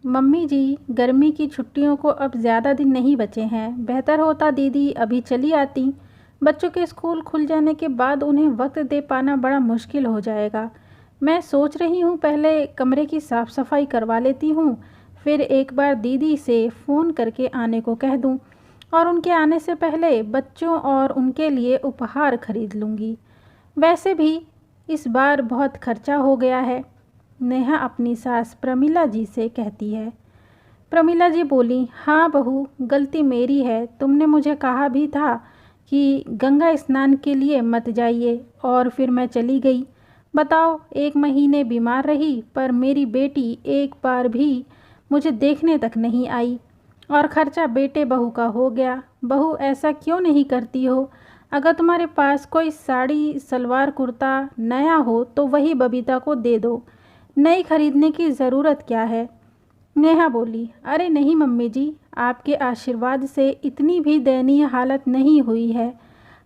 Mummy जी, गर्मी की छुट्टियों को अब ज़्यादा दिन नहीं बचे हैं। बेहतर होता दीदी अभी चली आती। बच्चों के स्कूल खुल जाने के बाद उन्हें वक्त दे पाना बड़ा मुश्किल हो जाएगा। मैं सोच रही हूँ पहले कमरे की साफ़ सफाई करवा लेती हूँ, फिर एक बार दीदी से फ़ोन करके आने को कह दूँ और उनके आने से पहले बच्चों और उनके लिए उपहार खरीद लूँगी। वैसे भी इस बार बहुत खर्चा हो गया है। नेहा अपनी सास प्रमिला जी से कहती है। प्रमिला जी बोली, हाँ बहू, गलती मेरी है। तुमने मुझे कहा भी था कि गंगा स्नान के लिए मत जाइए और फिर मैं चली गई। बताओ, 1 महीने बीमार रही पर मेरी बेटी एक बार भी मुझे देखने तक नहीं आई और खर्चा बेटे बहू का हो गया। बहू, ऐसा क्यों नहीं करती हो? अगर तुम्हारे पास कोई साड़ी सलवार कुर्ता नया हो तो वही बबीता को दे दो। नई खरीदने की ज़रूरत क्या है? नेहा बोली, अरे नहीं मम्मी जी, आपके आशीर्वाद से इतनी भी दयनीय हालत नहीं हुई है।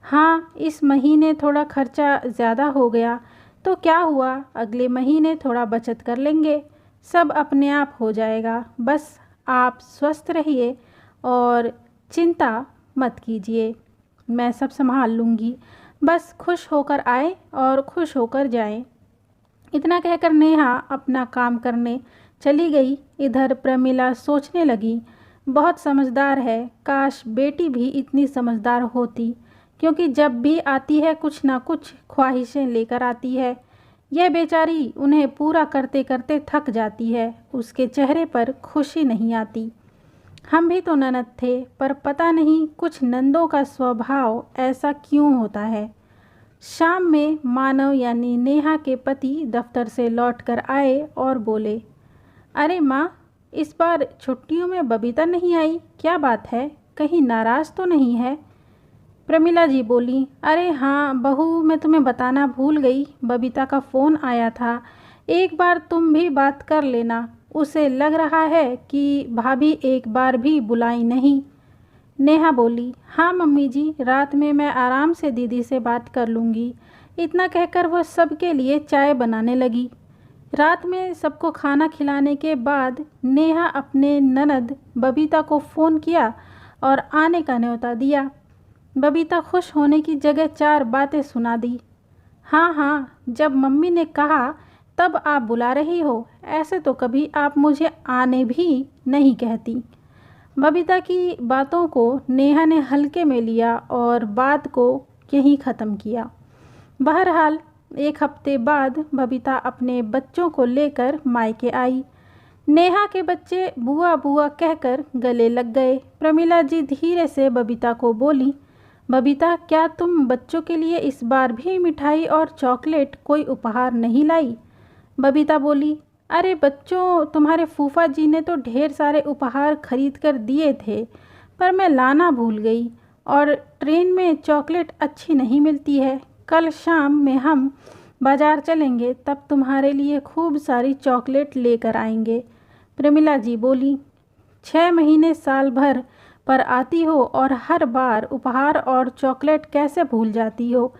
हाँ, इस महीने थोड़ा खर्चा ज़्यादा हो गया तो क्या हुआ, अगले महीने थोड़ा बचत कर लेंगे, सब अपने आप हो जाएगा। बस आप स्वस्थ रहिए और चिंता मत कीजिए, मैं सब संभाल लूँगी। बस खुश होकर आए और खुश होकर जाएं। इतना कहकर नेहा अपना काम करने चली गई। इधर प्रमिला सोचने लगी, बहुत समझदार है, काश बेटी भी इतनी समझदार होती, क्योंकि जब भी आती है कुछ ना कुछ ख्वाहिशें लेकर आती है। यह बेचारी उन्हें पूरा करते करते थक जाती है, उसके चेहरे पर खुशी नहीं आती। हम भी तो ननद थे, पर पता नहीं कुछ नंदों का स्वभाव ऐसा क्यों होता है। शाम में मानव यानी नेहा के पति दफ्तर से लौटकर आए और बोले, अरे माँ, इस बार छुट्टियों में बबीता नहीं आई, क्या बात है? कहीं नाराज़ तो नहीं है? प्रमिला जी बोली, अरे हाँ बहू, मैं तुम्हें बताना भूल गई, बबीता का फ़ोन आया था, एक बार तुम भी बात कर लेना। उसे लग रहा है कि भाभी एक बार भी बुलाई नहीं। नेहा बोली, हाँ मम्मी जी, रात में मैं आराम से दीदी से बात कर लूँगी। इतना कहकर वह सबके लिए चाय बनाने लगी। रात में सबको खाना खिलाने के बाद नेहा अपने ननद बबीता को फ़ोन किया और आने का न्योता दिया। बबीता खुश होने की जगह 4 बातें सुना दी। हाँ हाँ, जब मम्मी ने कहा तब आप बुला रही हो, ऐसे तो कभी आप मुझे आने भी नहीं कहती। बबीता की बातों को नेहा ने हल्के में लिया और बात को यहीं ख़त्म किया। बहरहाल 1 हफ्ते बाद बबीता अपने बच्चों को लेकर मायके आई। नेहा के बच्चे बुआ बुआ कहकर गले लग गए। प्रमिला जी धीरे से बबीता को बोली, बबीता, क्या तुम बच्चों के लिए इस बार भी मिठाई और चॉकलेट कोई उपहार नहीं लाई? बबीता बोली, अरे बच्चों, तुम्हारे फूफा जी ने तो ढेर सारे उपहार खरीद कर दिए थे, पर मैं लाना भूल गई और ट्रेन में चॉकलेट अच्छी नहीं मिलती है। कल शाम में हम बाज़ार चलेंगे, तब तुम्हारे लिए खूब सारी चॉकलेट लेकर आएंगे। प्रमिला जी बोली, 6 महीने साल भर पर आती हो और हर बार उपहार और चॉकलेट कैसे भूल जाती हो?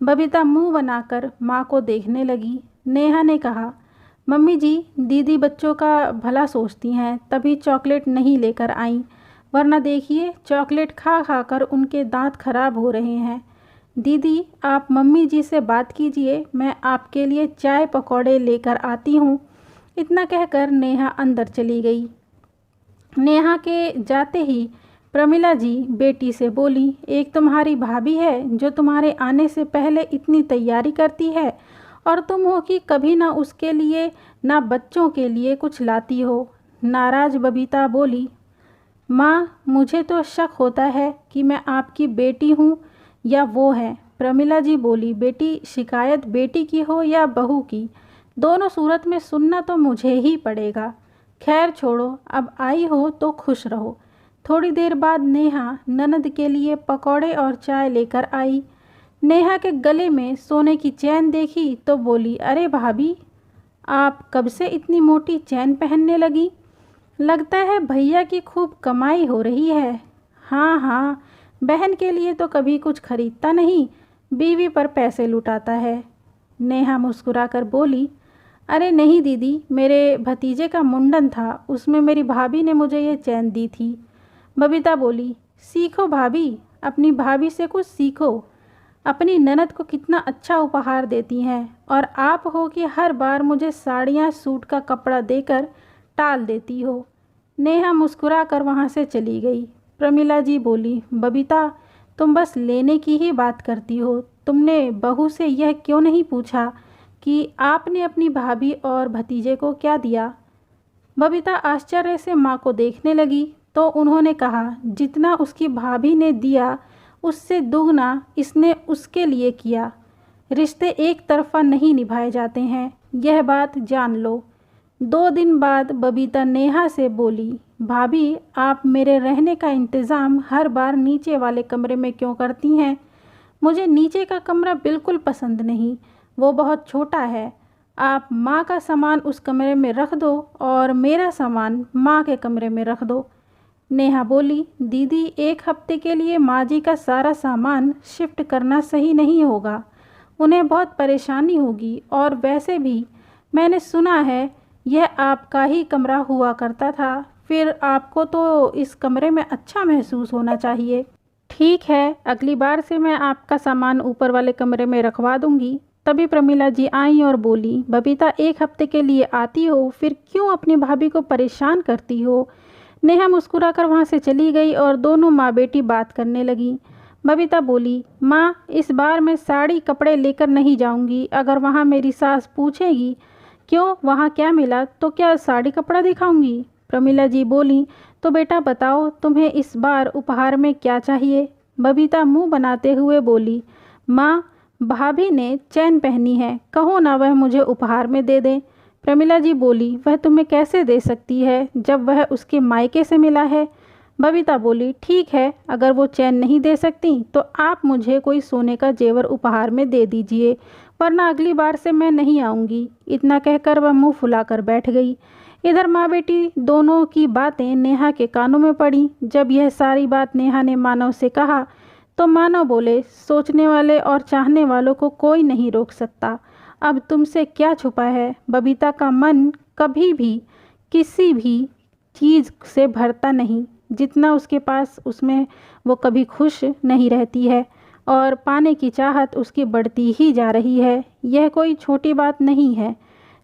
बबीता मुंह बनाकर माँ को देखने लगी। नेहा ने कहा, मम्मी जी, दीदी बच्चों का भला सोचती हैं, तभी चॉकलेट नहीं लेकर आईं, वरना देखिए चॉकलेट खा खा कर उनके दांत खराब हो रहे हैं। दीदी, आप मम्मी जी से बात कीजिए, मैं आपके लिए चाय पकौड़े लेकर आती हूँ। इतना कहकर नेहा अंदर चली गई। नेहा के जाते ही प्रमिला जी बेटी से बोली, एक तुम्हारी भाभी है जो तुम्हारे आने से पहले इतनी तैयारी करती है और तुम हो कि कभी ना उसके लिए ना बच्चों के लिए कुछ लाती हो। नाराज बबीता बोली, माँ, मुझे तो शक होता है कि मैं आपकी बेटी हूँ या वो है। प्रमिला जी बोली, बेटी, शिकायत बेटी की हो या बहू की, दोनों सूरत में सुनना तो मुझे ही पड़ेगा। खैर छोड़ो, अब आई हो तो खुश रहो। थोड़ी देर बाद नेहा ननद के लिए पकौड़े और चाय लेकर आई। नेहा के गले में सोने की चैन देखी तो बोली, अरे भाभी, आप कब से इतनी मोटी चैन पहनने लगी? लगता है भैया की खूब कमाई हो रही है। हाँ हाँ, बहन के लिए तो कभी कुछ खरीदता नहीं, बीवी पर पैसे लुटाता है। नेहा मुस्कुराकर बोली, अरे नहीं दीदी, मेरे भतीजे का मुंडन था, उसमें मेरी भाभी ने मुझे ये चैन दी थी। बबीता बोली, सीखो भाभी, अपनी भाभी से कुछ सीखो। अपनी ननद को कितना अच्छा उपहार देती हैं और आप हो कि हर बार मुझे साड़ियाँ सूट का कपड़ा देकर टाल देती हो। नेहा मुस्कुरा कर वहाँ से चली गई। प्रमिला जी बोली, बबीता तुम बस लेने की ही बात करती हो। तुमने बहू से यह क्यों नहीं पूछा कि आपने अपनी भाभी और भतीजे को क्या दिया? बबीता आश्चर्य से माँ को देखने लगी तो उन्होंने कहा, जितना उसकी भाभी ने दिया उससे दुगना इसने उसके लिए किया। रिश्ते एक तरफा नहीं निभाए जाते हैं, यह बात जान लो। 2 दिन बाद बबीता नेहा से बोली, भाभी आप मेरे रहने का इंतज़ाम हर बार नीचे वाले कमरे में क्यों करती हैं? मुझे नीचे का कमरा बिल्कुल पसंद नहीं, वो बहुत छोटा है। आप माँ का सामान उस कमरे में रख दो और मेरा सामान माँ के कमरे में रख दो। नेहा बोली, दीदी 1 हफ्ते के लिए माँ जी का सारा सामान शिफ्ट करना सही नहीं होगा, उन्हें बहुत परेशानी होगी। और वैसे भी मैंने सुना है यह आपका ही कमरा हुआ करता था, फिर आपको तो इस कमरे में अच्छा महसूस होना चाहिए। ठीक है, अगली बार से मैं आपका सामान ऊपर वाले कमरे में रखवा दूंगी। तभी प्रमिला जी आईं और बोली, बबीता 1 हफ्ते के लिए आती हो, फिर क्यों अपनी भाभी को परेशान करती हो? नेहा मुस्कुराकर वहाँ से चली गई और दोनों माँ बेटी बात करने लगी। बबीता बोली, माँ इस बार मैं साड़ी कपड़े लेकर नहीं जाऊँगी। अगर वहाँ मेरी सास पूछेगी क्यों, वहाँ क्या मिला, तो क्या साड़ी कपड़ा दिखाऊंगी? प्रमिला जी बोली, तो बेटा बताओ तुम्हें इस बार उपहार में क्या चाहिए? बबीता मुंह बनाते हुए बोली, माँ भाभी ने चैन पहनी है, कहो ना वह मुझे उपहार में दे दें। प्रमिला जी बोली, वह तुम्हें कैसे दे सकती है जब वह उसके मायके से मिला है? बबीता बोली, ठीक है, अगर वो चैन नहीं दे सकती तो आप मुझे कोई सोने का जेवर उपहार में दे दीजिए, वरना अगली बार से मैं नहीं आऊँगी। इतना कहकर वह मुंह फुलाकर बैठ गई। इधर माँ बेटी दोनों की बातें नेहा के कानों में पड़ी। जब यह सारी बात नेहा ने मानव से कहा तो मानव बोले, सोचने वाले और चाहने वालों को कोई नहीं रोक सकता। अब तुमसे क्या छुपा है? बबीता का मन कभी भी किसी भी चीज़ से भरता नहीं, जितना उसके पास उसमें वो कभी खुश नहीं रहती है और पाने की चाहत उसकी बढ़ती ही जा रही है। यह कोई छोटी बात नहीं है।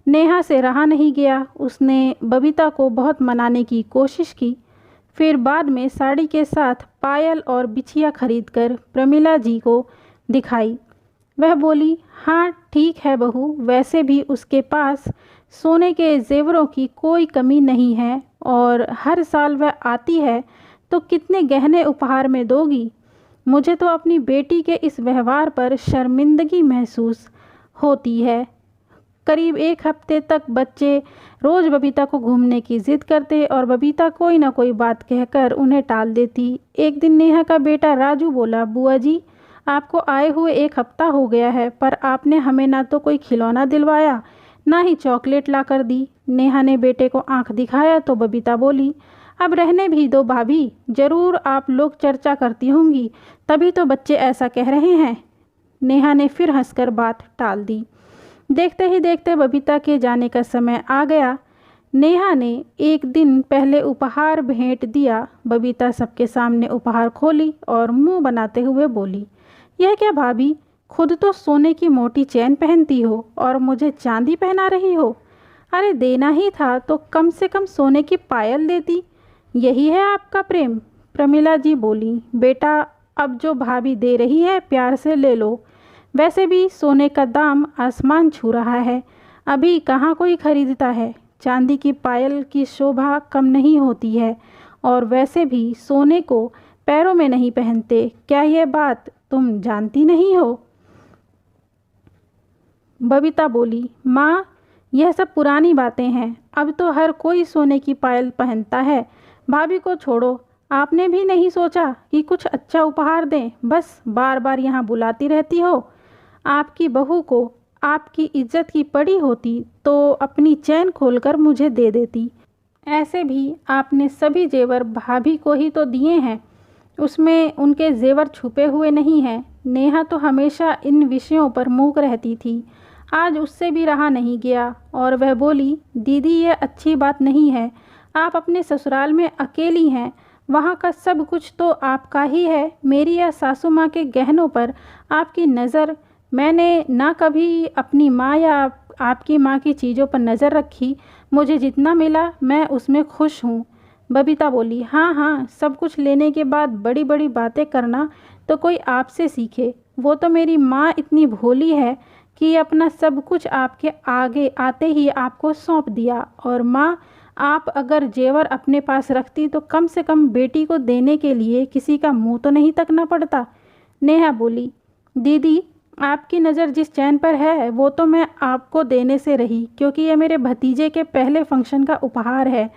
नेहा से रहा नहीं गया, उसने बबीता को बहुत मनाने की कोशिश की। फिर बाद में साड़ी के साथ पायल और बिछिया खरीदकर प्रमिला जी को दिखाई। वह बोली, हाँ ठीक है बहू, वैसे भी उसके पास सोने के जेवरों की कोई कमी नहीं है और हर साल वह आती है तो कितने गहने उपहार में दोगी? मुझे तो अपनी बेटी के इस व्यवहार पर शर्मिंदगी महसूस होती है। करीब 1 हफ्ते तक बच्चे रोज़ बबीता को घूमने की ज़िद करते और बबीता कोई ना कोई बात कहकर उन्हें टाल देती। एक दिन नेहा का बेटा राजू बोला, बुआ जी आपको आए हुए 1 हफ्ता हो गया है, पर आपने हमें ना तो कोई खिलौना दिलवाया ना ही चॉकलेट ला कर दी। नेहा ने बेटे को आंख दिखाया तो बबीता बोली, अब रहने भी दो भाभी, ज़रूर आप लोग चर्चा करती होंगी, तभी तो बच्चे ऐसा कह रहे हैं। नेहा ने फिर हंसकर बात टाल दी। देखते ही देखते बबीता के जाने का समय आ गया। नेहा ने एक दिन पहले उपहार भेंट दिया। बबीता सबके सामने उपहार खोली और मुंह बनाते हुए बोली, यह क्या भाभी, खुद तो सोने की मोटी चैन पहनती हो और मुझे चांदी पहना रही हो। अरे देना ही था तो कम से कम सोने की पायल देती, यही है आपका प्रेम? प्रमिला जी बोली, बेटा अब जो भाभी दे रही है प्यार से ले लो, वैसे भी सोने का दाम आसमान छू रहा है, अभी कहाँ कोई खरीदता है। चांदी की पायल की शोभा कम नहीं होती है और वैसे भी सोने को पैरों में नहीं पहनते, क्या यह बात तुम जानती नहीं हो? बबीता बोली, माँ यह सब पुरानी बातें हैं, अब तो हर कोई सोने की पायल पहनता है। भाभी को छोड़ो, आपने भी नहीं सोचा कि कुछ अच्छा उपहार दें, बस बार बार यहाँ बुलाती रहती हो। आपकी बहू को आपकी इज्जत की पड़ी होती तो अपनी चैन खोलकर मुझे दे देती। ऐसे भी आपने सभी जेवर भाभी को ही तो दिए हैं, उसमें उनके जेवर छुपे हुए नहीं हैं। नेहा तो हमेशा इन विषयों पर मूक रहती थी, आज उससे भी रहा नहीं गया और वह बोली, दीदी ये अच्छी बात नहीं है। आप अपने ससुराल में अकेली हैं, वहाँ का सब कुछ तो आपका ही है। मेरी या सासू माँ के गहनों पर आपकी नज़र, मैंने ना कभी अपनी माँ या आपकी माँ की चीज़ों पर नज़र रखी। मुझे जितना मिला मैं उसमें खुश हूँ। बबीता बोली, हाँ हाँ, सब कुछ लेने के बाद बड़ी बड़ी बातें करना तो कोई आपसे सीखे। वो तो मेरी माँ इतनी भोली है कि अपना सब कुछ आपके आगे आते ही आपको सौंप दिया। और माँ, आप अगर जेवर अपने पास रखती तो कम से कम बेटी को देने के लिए किसी का मुंह तो नहीं तकना पड़ता। नेहा बोली, दीदी आपकी नज़र जिस चैन पर है वो तो मैं आपको देने से रही, क्योंकि ये मेरे भतीजे के पहले फंक्शन का उपहार है।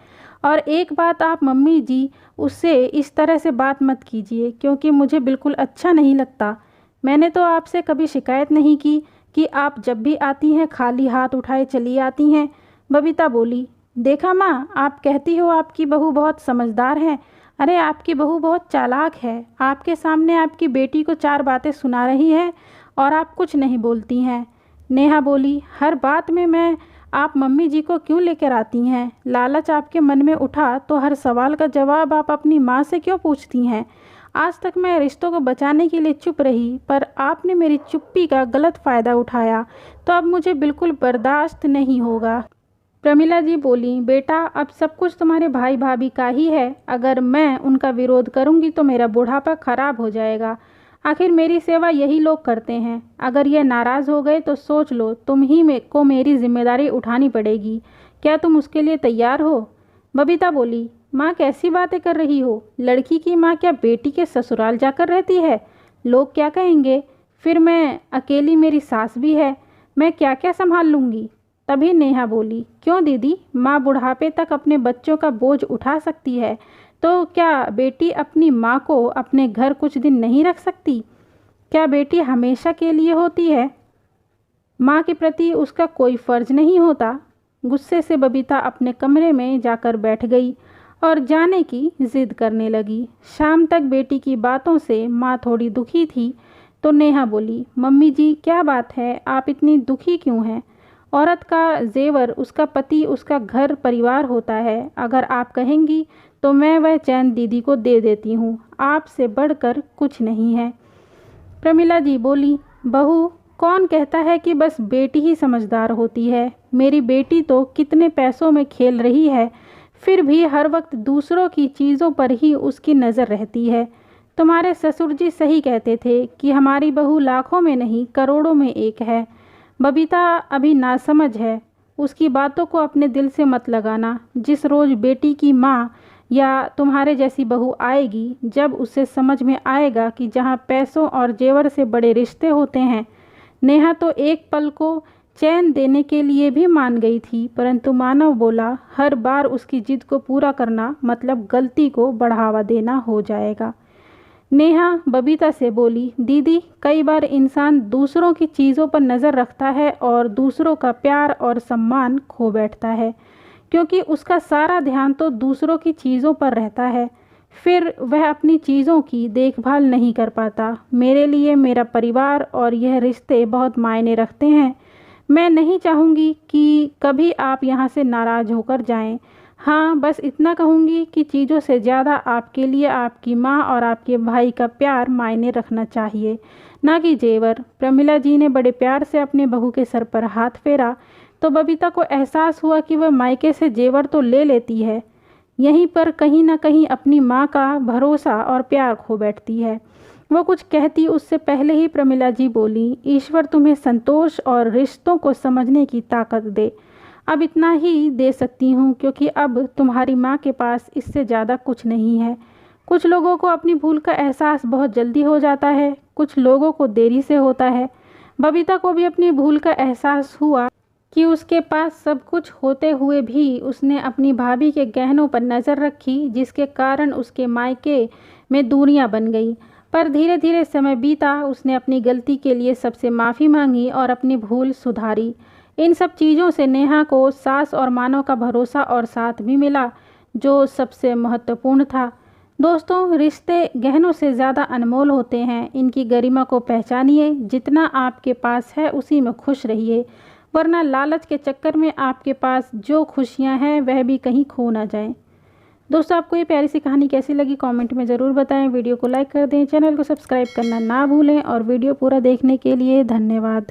और एक बात आप मम्मी जी, उससे इस तरह से बात मत कीजिए, क्योंकि मुझे बिल्कुल अच्छा नहीं लगता। मैंने तो आपसे कभी शिकायत नहीं की कि आप जब भी आती हैं खाली हाथ उठाए चली आती हैं। बबीता बोली, देखा माँ, आप कहती हो आपकी बहू बहुत समझदार है। अरे आपकी बहू बहुत चालाक है। आपके सामने आपकी बेटी को चार बातें सुना रही है और आप कुछ नहीं बोलती हैं। नेहा बोली, हर बात में मैं आप मम्मी जी को क्यों लेकर आती हैं? लालच आपके मन में उठा तो हर सवाल का जवाब आप अपनी माँ से क्यों पूछती हैं? आज तक मैं रिश्तों को बचाने के लिए चुप रही, पर आपने मेरी चुप्पी का गलत फ़ायदा उठाया, तो अब मुझे बिल्कुल बर्दाश्त नहीं होगा। प्रमिला जी बोली, बेटा अब सब कुछ तुम्हारे भाई भाभी का ही है। अगर मैं उनका विरोध करूंगी तो मेरा बुढ़ापा खराब हो जाएगा। आखिर मेरी सेवा यही लोग करते हैं। अगर ये नाराज़ हो गए तो सोच लो, तुम ही को मेरी जिम्मेदारी उठानी पड़ेगी। क्या तुम उसके लिए तैयार हो? बबीता बोली, माँ कैसी बातें कर रही हो? लड़की की माँ क्या बेटी के ससुराल जाकर रहती है? लोग क्या कहेंगे? फिर मैं अकेली, मेरी सास भी है, मैं क्या क्या संभाल लूँगी। तभी नेहा बोली, क्यों दीदी, माँ बुढ़ापे तक अपने बच्चों का बोझ उठा सकती है, तो क्या बेटी अपनी माँ को अपने घर कुछ दिन नहीं रख सकती? क्या बेटी हमेशा के लिए होती है? माँ के प्रति उसका कोई फ़र्ज नहीं होता? गुस्से से बबीता अपने कमरे में जाकर बैठ गई और जाने की जिद करने लगी। शाम तक बेटी की बातों से माँ थोड़ी दुखी थी, तो नेहा बोली, मम्मी जी क्या बात है, आप इतनी दुखी क्यों हैं? औरत का जेवर उसका पति, उसका घर परिवार होता है। अगर आप कहेंगी तो मैं वह चैन दीदी को दे देती हूँ, आपसे बढ़कर कुछ नहीं है। प्रमिला जी बोली, बहू, कौन कहता है कि बस बेटी ही समझदार होती है? मेरी बेटी तो कितने पैसों में खेल रही है, फिर भी हर वक्त दूसरों की चीज़ों पर ही उसकी नज़र रहती है। तुम्हारे ससुर जी सही कहते थे कि हमारी बहू लाखों में नहीं करोड़ों में एक है। बबीता अभी नासमझ है, उसकी बातों को अपने दिल से मत लगाना। जिस रोज़ बेटी की माँ या तुम्हारे जैसी बहू आएगी, जब उसे समझ में आएगा कि जहाँ पैसों और जेवर से बड़े रिश्ते होते हैं। नेहा तो एक पल को चैन देने के लिए भी मान गई थी, परंतु मानव बोला, हर बार उसकी जिद को पूरा करना मतलब गलती को बढ़ावा देना हो जाएगा। नेहा बबीता से बोली, दीदी कई बार इंसान दूसरों की चीज़ों पर नज़र रखता है और दूसरों का प्यार और सम्मान खो बैठता है, क्योंकि उसका सारा ध्यान तो दूसरों की चीज़ों पर रहता है। फिर वह अपनी चीज़ों की देखभाल नहीं कर पाता। मेरे लिए मेरा परिवार और यह रिश्ते बहुत मायने रखते हैं। मैं नहीं चाहूँगी कि कभी आप यहाँ से नाराज़ होकर जाएं। हाँ, बस इतना कहूँगी कि चीज़ों से ज़्यादा आपके लिए आपकी माँ और आपके भाई का प्यार मायने रखना चाहिए, ना कि जेवर। प्रमिला जी ने बड़े प्यार से अपने बहू के सर पर हाथ फेरा, तो बबीता को एहसास हुआ कि वह मायके से जेवर तो ले लेती है, यहीं पर कहीं ना कहीं अपनी माँ का भरोसा और प्यार खो बैठती है। वो कुछ कहती उससे पहले ही प्रमिला जी बोली, ईश्वर तुम्हें संतोष और रिश्तों को समझने की ताकत दे। अब इतना ही दे सकती हूँ, क्योंकि अब तुम्हारी माँ के पास इससे ज़्यादा कुछ नहीं है। कुछ लोगों को अपनी भूल का एहसास बहुत जल्दी हो जाता है, कुछ लोगों को देरी से होता है। बबीता को भी अपनी भूल का एहसास हुआ कि उसके पास सब कुछ होते हुए भी उसने अपनी भाभी के गहनों पर नज़र रखी, जिसके कारण उसके मायके में दूरियां बन गई। पर धीरे धीरे समय बीता, उसने अपनी गलती के लिए सबसे माफ़ी मांगी और अपनी भूल सुधारी। इन सब चीज़ों से नेहा को सास और मानव का भरोसा और साथ भी मिला, जो सबसे महत्वपूर्ण था। दोस्तों, रिश्ते गहनों से ज़्यादा अनमोल होते हैं। इनकी गरिमा को पहचानिए। जितना आपके पास है उसी में खुश रहिए, वरना लालच के चक्कर में आपके पास जो खुशियां हैं वह भी कहीं खो ना जाएं। दोस्तों, आपको ये प्यारी सी कहानी कैसी लगी कमेंट में ज़रूर बताएं। वीडियो को लाइक कर दें, चैनल को सब्सक्राइब करना ना भूलें और वीडियो पूरा देखने के लिए धन्यवाद।